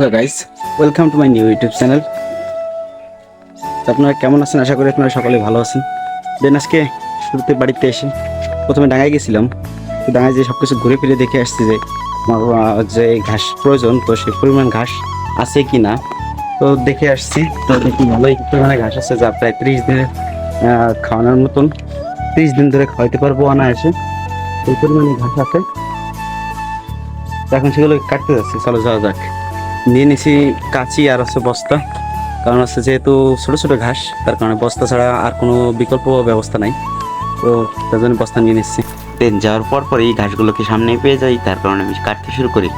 Hello guys, welcome to my new YouTube channel. আপনারা কেমন আছেন? আশা করি আপনারা সকলে ভালো আছেন। দেন আজকে শুরুতে বাড়িতে এসে প্রথমে ডাঙায় গেছিলাম। তো ডাঙায় যে সব কিছু ঘুরে ফিরে দেখে আসছি যে আমার যে ঘাস প্রয়োজন, তো সেই পরিমাণ ঘাস আছে কি না তো দেখে আসছি। তো দেখি ভালোই পরিমাণে ঘাস আছে, যা প্রায় 30 দিনের খাওয়ানোর মতন। 30 দিন ধরে খাওয়াইতে পারবো অনায়াসে, এই পরিমাণে ঘাস আছে। তো এখন সেগুলো কাটতে যাচ্ছি, চলো যাওয়া যাক। নিয়ে নিছি কাঁচি আর হচ্ছে বস্তা, কারণ হচ্ছে যেহেতু ছোট ছোট ঘাস, তার কারণে বস্তা ছাড়া আর কোনো বিকল্প ব্যবস্থা নাই। তো তার জন্য বস্তা নিয়ে নিচ্ছি। দেন যাওয়ার পর পর এই ঘাসগুলোকে সামনে পেয়ে যাই, তার কারণে আমি কাটতে শুরু করি।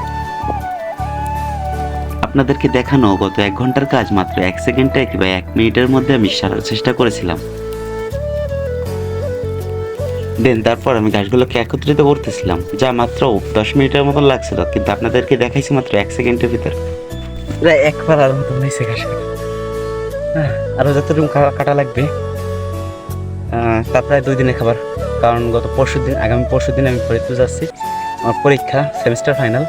আপনাদেরকে দেখানো গত 1 ঘন্টার কাজ মাত্র 1 সেকেন্ডে কিংবা 1 মিনিটের মধ্যে আমি সারার চেষ্টা করেছিলাম। দেন তারপর আমি ঘাসগুলোকে একত্রিত করতেছিলাম, যা মাত্র 10 মিনিটের মতন লাগছিল, কিন্তু আপনাদেরকে দেখাইছি মাত্র 1 সেকেন্ডের ভিতর। প্রায় একবার আর মতো হয়েছে ঘাস কাটা। হ্যাঁ, আরো যতটুকু কাটা লাগবে তা প্রায় 2 দিনের খাবার। কারণ আগামী পরশু দিন আমি ফরিদপুর যাচ্ছি, আমার পরীক্ষা সেমিস্টার ফাইনাল।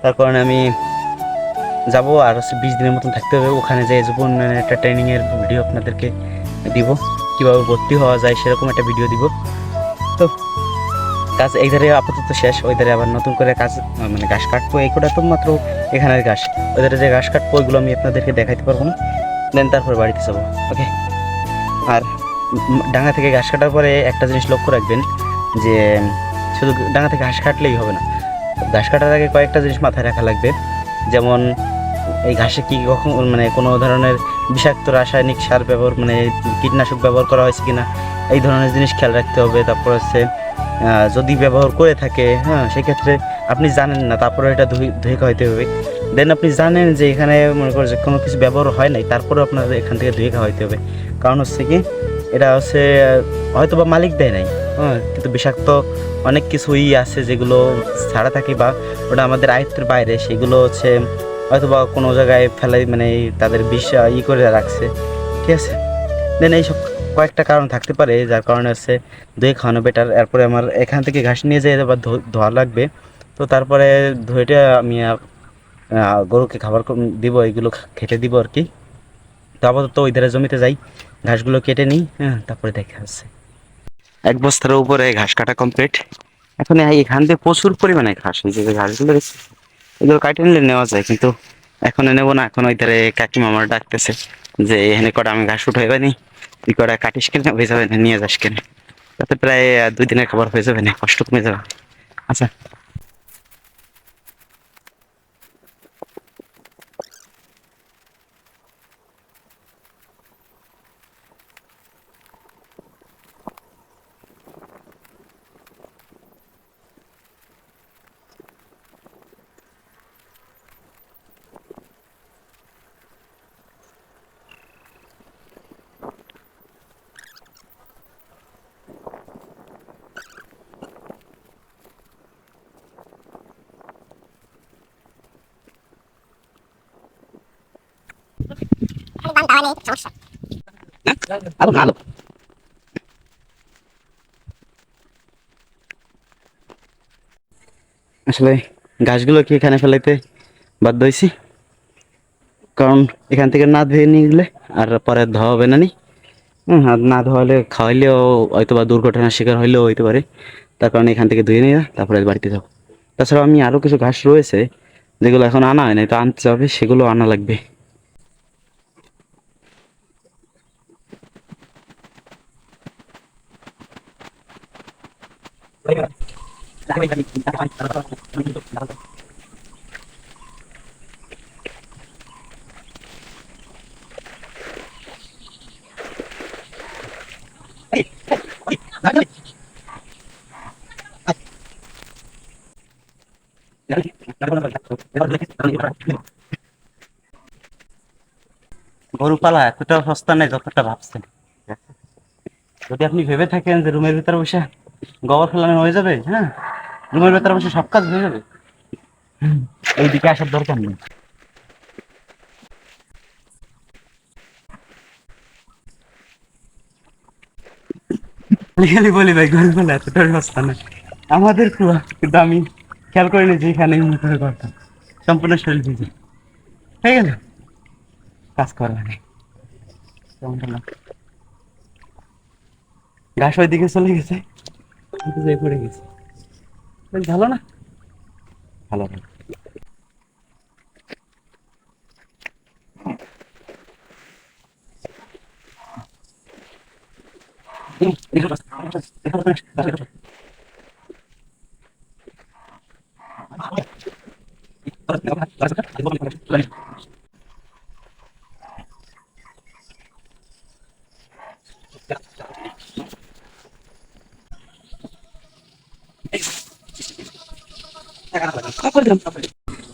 তার কারণে আমি যাব, আর হচ্ছে 20 দিনের মতন থাকতে হবে ওখানে। যে যুব উন্নয়নের একটা ট্রেনিংয়ের ভিডিও আপনাদেরকে দিব, কীভাবে ভর্তি হওয়া যায় সেরকম একটা ভিডিও দিব। তো কাজ এই ধারে আপাতত শেষ, ওই ধারে আবার নতুন করে কাজ মানে ঘাস কাটবো। এই কোটা তো মাত্র এখানের ঘাস, ওই ধারে যে ঘাস কাটবো ওইগুলো আমি আপনাদেরকে দেখাইতে পারবো না। দেন তারপর বাড়িতে যাবো। ওকে। আর ডাঙা থেকে ঘাস কাটার পরে একটা জিনিস লক্ষ্য রাখবেন যে শুধু ডাঙা থেকে ঘাস কাটলেই হবে না, ঘাস কাটার আগে কয়েকটা জিনিস মাথায় রাখা লাগবে। যেমন এই ঘাসে কি কখন মানে কোনো ধরনের বিষাক্ত রাসায়নিক সার ব্যবহার মানে কীটনাশক ব্যবহার করা হয়েছে কিনা, এই ধরনের জিনিস খেয়াল রাখতে হবে। তারপর হচ্ছে যদি ব্যবহার করে থাকে, হ্যাঁ, সেক্ষেত্রে আপনি জানেন না, তারপরে এটা ধুয়ে খাওয়াইতে হবে। দেন আপনি জানেন যে এখানে মনে করো যে কোনো কিছু ব্যবহার হয় নাই, তারপরে আপনার এখান থেকে ধুয়ে খাওয়াইতে হবে। কারণ হচ্ছে কি, এটা হচ্ছে হয়তো বা মালিক দেয় নাই, হ্যাঁ, কিন্তু বিষাক্ত অনেক কিছুই আছে যেগুলো ছাড়া থাকে বা ওটা আমাদের আয়ত্তের বাইরে, সেগুলো হচ্ছে হয়তো বা কোনো জায়গায় ফেলাই মানে তাদের বিষ করে রাখছে। ঠিক আছে। দেন এইসব কয়েকটা কারণ থাকতে পারে যার কারণে হচ্ছে ধুয়ে খাওয়ানো বেটার। এরপরে আমার এখান থেকে ঘাস নিয়ে যেয়ে আবার ধোয়া লাগবে। তো তারপরে ধুয়েটা আমি গরুকে খাবার দিব, এগুলো খেতে দিব আর কি। তো আপাতত ওই ধারে জমিতে যাই, ঘাসগুলো কেটে নিই, হ্যাঁ, তারপরে দেখা যাচ্ছে। 1 বস্তার উপরে ঘাস কাটা কমপ্লিট। এখন এখান থেকে প্রচুর পরিমাণে ঘাস, এই যে ঘাসগুলো দেখছি এগুলো কাটে নিলে নেওয়া যায়, কিন্তু এখন নেবো না। এখন ওই ধারে কাকিমা আমার ডাকতেছে যে এখানে কটা আমি ঘাস উঠাইবা নি, তুই কটা কাটিস কেনে, হয়ে যাবে না, নিয়ে যাস কেনে। তাতে প্রায় 2 দিনের খাবার হয়ে যাবে না, কষ্ট কমে যাবে। আচ্ছা। আরো ভালো। আসলে ঘাসগুলো কি এখানে ফেলাইতে বাধ্য হয়েছি, কারণ এখান থেকে না ধুয়ে নিয়ে গেলে আর পরে ধোয়া হবে না নি। আর না ধোয়ালে খাওয়াইলেও হয়তো বা দুর্ঘটনার শিকার হইলেও হইতে পারে। তার কারণে এখান থেকে ধুয়ে নিয়ে তারপরে বাড়িতে যাবো। তাছাড়াও আমি আরও কিছু ঘাস রয়েছে যেগুলো এখন আনা হয় নাই, তো আনতে হবে, সেগুলো আনা লাগবে। গরু পালা এতটা সস্তা নেই যতটা ভাবছেন। যদি আপনি ভেবে থাকেন যে রুমের ভিতরে বসে গোবর ফেলানো হয়ে যাবে, হ্যাঁ, রুমের ভিতরে বসে সব কাজ হয়ে যাবে, এইদিকে আসার দরকার নেই। খালি বলি ভাই গরু পালা এতটা সস্তা না, আমাদের কুয়া, কিন্তু আমি খেয়াল করিনি যে এখানে করতাম সম্পূর্ণ শরীর ভিজে। হয়ে গেল, কাজ করা নেই। ঘাস ওইদিকে চলে গেছে, আমি তো যেয়ে পড়ে গেছি। বেশ ভালো না? ভালো ভালো।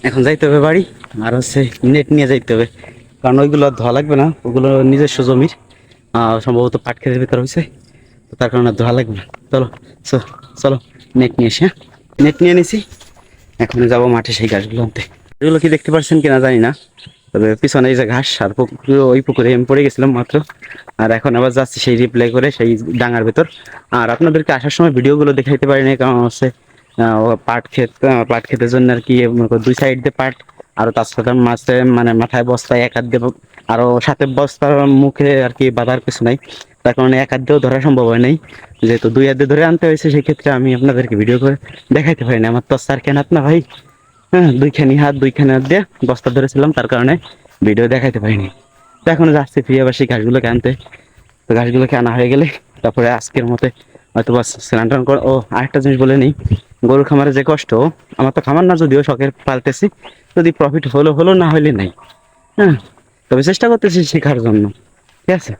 এখন যাইতে হবে বাড়ি, আর হচ্ছে নেট নিয়ে যাইতে হবে, কারণ ওইগুলো আর ধোয়া লাগবে না, ওগুলো নিজস্ব জমির, সম্ভবত পাট খেতের ভিতর হয়েছে, তো তার কারণে আর ধোয়া লাগবে না। চলো চলো নেট নিয়ে এসে, হ্যাঁ নেট নিয়ে নিছি, এখন যাবো মাঠে সেই ঘাসগুলো আনতে। এগুলো কি দেখতে পাচ্ছেন কিনা জানি না, তবে পিছনে এই যে ঘাস, আর পুকুরে, ওই পুকুরে আমি পড়ে গেছিলাম মাত্র, আর এখন আবার যাচ্ছি সেই রিপ্লাই করে সেই ডাঙার ভেতর। আর আপনাদেরকে আসার সময় ভিডিওগুলো দেখাইতে পারিনি, কারণ হচ্ছে পাট ক্ষেতের জন্য আর কি মনে করো দুই সাইড দিয়ে পাট, আরো তার সাথে মাঝে মানে মাথায় বস্তায় এক হাত দিয়ে, আরো সাথে বস্তার মুখে আর কি বাঁধার কিছু নাই, তার কারণে এক হাত দিয়েও ধরা সম্ভব হয় নাই, যেহেতু দুই হাত দিয়ে ধরে আনতে হয়েছে, সেই ক্ষেত্রে আমি আপনাদেরকে ভিডিও করে দেখাইতে পারিনি। আমার তো চার কেন হাত না ভাই, হ্যাঁ দুইখানি হাত দিয়ে বস্তা ধরেছিলাম, তার কারণে ভিডিও দেখাইতে পারিনি। তো এখন যাচ্ছি ফিরে আবার সেই ঘাসগুলোকে আনতে। তো ঘাসগুলোকে আনা হয়ে গেলে তারপরে আজকের মতে হয়তো বা স্নান টান করে। ও আরেকটা জিনিস বলে নিই, গরুর খামারে যে কষ্ট, আমার তো খামার না যদিও শখের পালতেছি, যদি প্রফিট হলো হলো, না হলে নাই, হ্যাঁ, তবে চেষ্টা করতেছি শেখার জন্য, ঠিক আছে।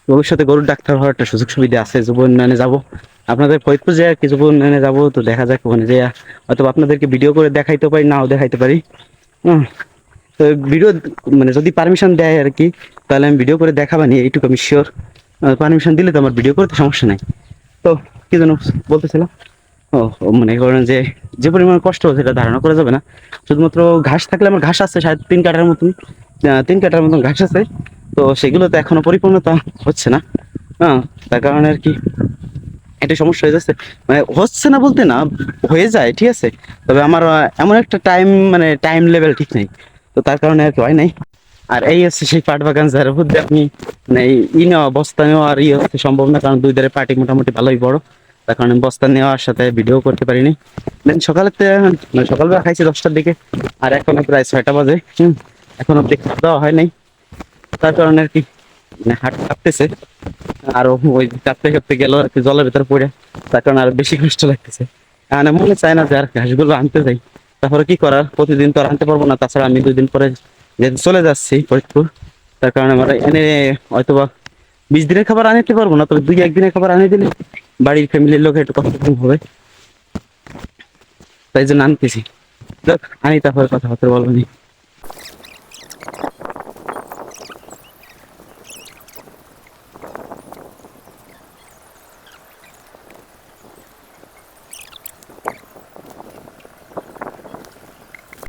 ভবিষ্যতে গরুর ডাক্তার হওয়ার একটা সুযোগ সুবিধা আছে, যুব উন্নয়নে যাবো, আপনাদের ফরিদপুর যে আর কি যুব উন্নয়নে যাবো, তো দেখা যাক ওখানে যে হয়তো আপনাদেরকে ভিডিও করে দেখাইতে পারি, নাও দেখাইতে পারি, হুম। তো ভিডিও মানে যদি পারমিশন দেয় আর কি, তাহলে আমি ভিডিও করে দেখাবানি, এইটুকু আমি শিওর। পারমিশন দিলে তো আমার ভিডিও করতে সমস্যা নাই। তো কি যেন বলতেছিলাম, ও মনে করেন যে যে পরিমাণ কষ্ট সেটা ধারণা করা যাবে না। শুধুমাত্র ঘাস থাকলে, আমার ঘাস আছে শায়দ 3 কাঠার মতন, 3 কাঠার মতন ঘাস আছে, তো সেগুলো তো এখনো পরিপূর্ণতা হচ্ছে না, হ্যাঁ, তার কারণে আর কি এটা সমস্যা হয়ে যাচ্ছে, মানে হচ্ছে না বলতে না, হয়ে যায় ঠিক আছে, তবে আমার এমন একটা টাইম, মানে টাইম লেভেল ঠিক নেই, তো তার কারণে আর কি হয় নাই। আর এই হচ্ছে সেই পাট বাগান যার মধ্যে আপনি মানে নেওয়া বস্তা নেওয়া আর হচ্ছে সম্ভব না, কারণ দুই ধারে পাটি মোটামুটি ভালোই বড়, তার কারণে বস্তা নেওয়ার সাথে ভিডিও করতে পারিনি। দেন সকালে মানে সকালবেলা খাইছি 10টার দিকে, আর এখন প্রায় 6টা বাজে, এখন অব্দি খাওয়া দাওয়া হয় নাই, তার কারণে আর কি মানে হাট কাঁপতেছে, আরো ওই কাঁপতে কাঁপতে গেল আর কি জলের ভিতর পড়ে, তার কারণে আরো বেশি কষ্ট লাগতেছে। মানে মনে চায় না যে আর ঘাসগুলো আনতে যাই, তারপরে কি করার, প্রতিদিন তো আর আনতে পারবো না, তাছাড়া আমি 2 দিন পরে যেহেতু চলে যাচ্ছি ফরিদপুর, তার কারণে আমরা এনে হয়তোবা 20 দিনের খাবার আনতে পারবো না, তবে 2-1 দিনের খাবার আনিয়ে দিলে বাড়ির ফ্যামিলির লোক একটু কষ্ট কম হবে, তাই জন্য আনতেছি। আনি তারপরে কথাবার্তা বলবো নি।